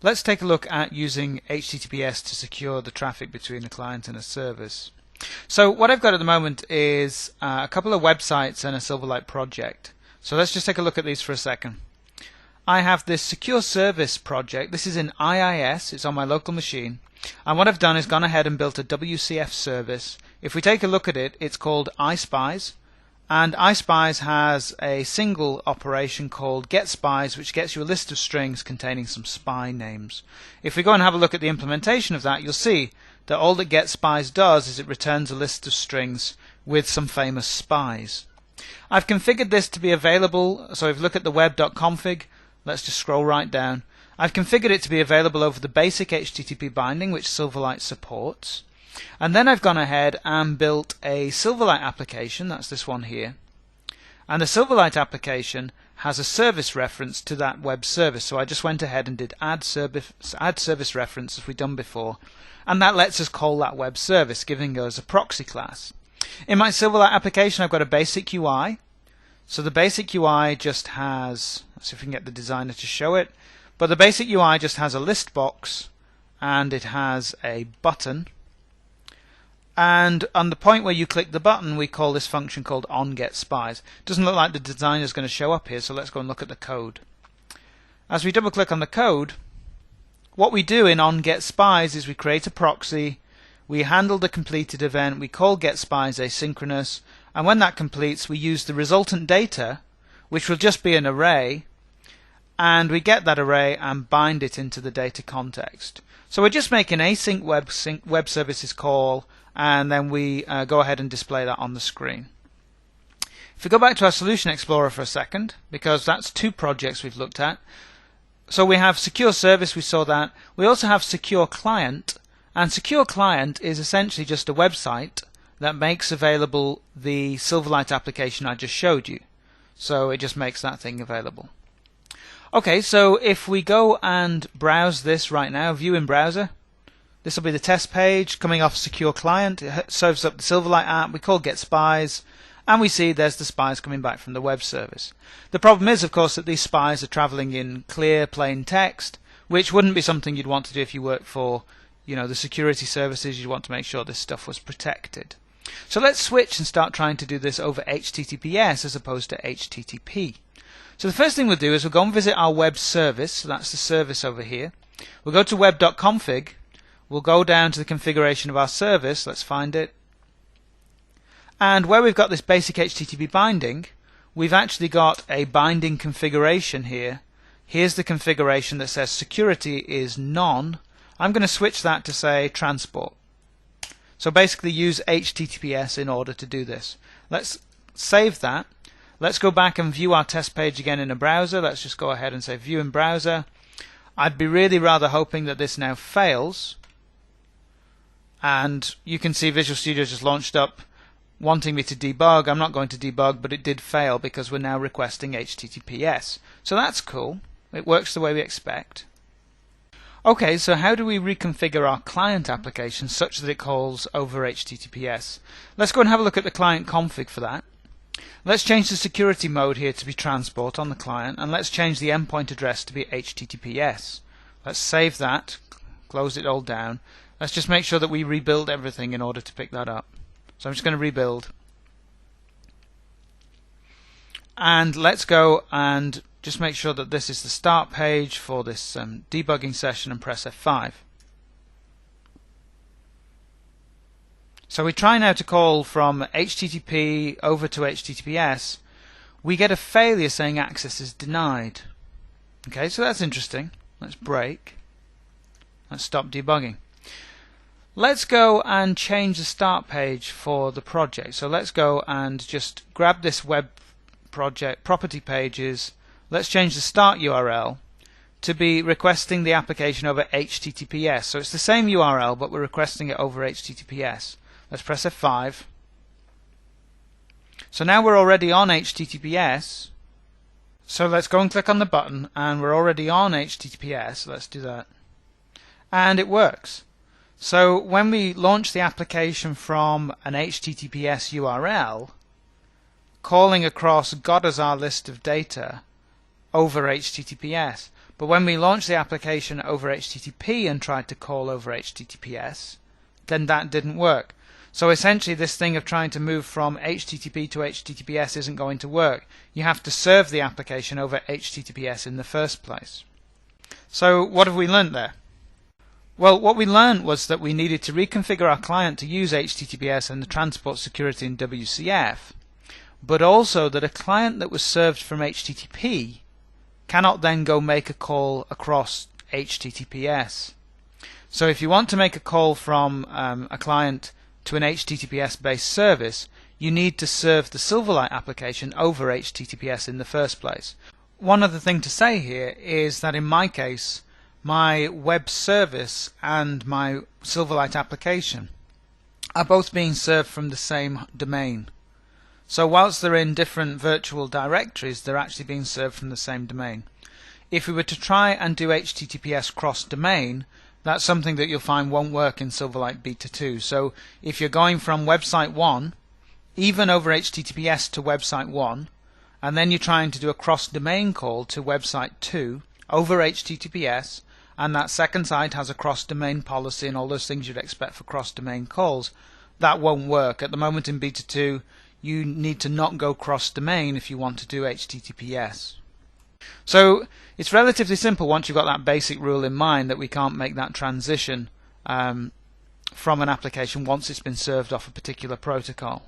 Let's take a look at using HTTPS to secure the traffic between a client and a service. So what I've got at the moment is a couple of websites and a Silverlight project. So let's just take a look at these for a second. I have this secure service project. This is in IIS. It's on my local machine. And what I've done is gone ahead and built a WCF service. If we take a look at it, it's called iSpies. And iSpies has a single operation called getSpies, which gets you a list of strings containing some spy names. If we go and have a look at the implementation of that, you'll see that all that getSpies does is it returns a list of strings with some famous spies. I've configured this to be available, so if you look at the web.config, let's just scroll right down. I've configured it to be available over the basic HTTP binding, which Silverlight supports. And then I've gone ahead and built a Silverlight application, that's this one here. And the Silverlight application has a service reference to that web service. So I just went ahead and did add service reference as we've done before. And that lets us call that web service, giving us a proxy class. In my Silverlight application, I've got a basic UI. So the basic UI just has, let's see if we can get the designer to show it. But the basic UI just has a list box and it has a button. And on the point where you click the button, we call this function called onGetSpies. Doesn't look like the designer is going to show up here, so let's go and look at the code. As we double click on the code, what we do in onGetSpies is we create a proxy, we handle the completed event, we call getSpies asynchronous, and when that completes, we use the resultant data, which will just be an array, and we get that array and bind it into the data context. So we're just making async web services call, and then we go ahead and display that on the screen. If we go back to our Solution Explorer for a second, because that's two projects we've looked at. So we have Secure Service, we saw that. We also have Secure Client, and Secure Client is essentially just a website that makes available the Silverlight application I just showed you. So it just makes that thing available. Okay, so if we go and browse this right now, view in browser, this will be the test page coming off Secure Client. It serves up the Silverlight app. We call getSpies, and we see there's the spies coming back from the web service. The problem is, of course, that these spies are traveling in clear, plain text, which wouldn't be something you'd want to do if you work for, the security services. You'd want to make sure this stuff was protected. So let's switch and start trying to do this over HTTPS as opposed to HTTP. So the first thing we'll do is we'll go and visit our web service. So that's the service over here. We'll go to web.config. We'll go down to the configuration of our service. Let's find it. And where we've got this basic HTTP binding, we've actually got a binding configuration here. Here's the configuration that says security is none. I'm going to switch that to say transport. So basically use HTTPS in order to do this. Let's save that. Let's go back and view our test page again in a browser. Let's just go ahead and say view in browser. I'd be rather hoping that this now fails. And you can see Visual Studio just launched up wanting me to debug. I'm not going to debug, but it did fail because we're now requesting HTTPS. So that's cool. It works the way we expect. Okay, so how do we reconfigure our client application such that it calls over HTTPS? Let's go and have a look at the client config for that. Let's change the security mode here to be transport on the client, and let's change the endpoint address to be HTTPS. Let's save that, close it all down. Let's just make sure that we rebuild everything in order to pick that up. So I'm just going to rebuild. And let's go and just make sure that this is the start page for this debugging session and press F5. So we try now to call from HTTP over to HTTPS. We get a failure saying access is denied. Okay, so that's interesting. Let's break. Let's stop debugging. Let's go and change the start page for the project. So let's go and just grab this web project property pages. Let's change the start URL to be requesting the application over HTTPS. So it's the same URL, but we're requesting it over HTTPS. Let's press F5. So now we're already on HTTPS. So let's go and click on the button, and we're already on HTTPS. Let's do that. And it works. So when we launch the application from an HTTPS URL, calling across got us our list of data over HTTPS. But when we launched the application over HTTP and tried to call over HTTPS, then that didn't work. So essentially this thing of trying to move from HTTP to HTTPS isn't going to work. You have to serve the application over HTTPS in the first place. So what have we learned there? Well, what we learned was that we needed to reconfigure our client to use HTTPS and the transport security in WCF, but also that a client that was served from HTTP cannot then go make a call across HTTPS. So if you want to make a call from a client to an HTTPS based service, you need to serve the Silverlight application over HTTPS in the first place. One other thing to say here is that in my case, my web service and my Silverlight application are both being served from the same domain. So whilst they're in different virtual directories, they're actually being served from the same domain. If we were to try and do HTTPS cross-domain, that's something that you'll find won't work in Silverlight Beta 2. So if you're going from website 1, even over HTTPS to website 1, and then you're trying to do a cross-domain call to website 2 over HTTPS, and that second site has a cross-domain policy and all those things you'd expect for cross-domain calls, that won't work. At the moment in Beta 2, you need to not go cross-domain if you want to do HTTPS. So it's relatively simple once you've got that basic rule in mind that we can't make that transition from an application once it's been served off a particular protocol.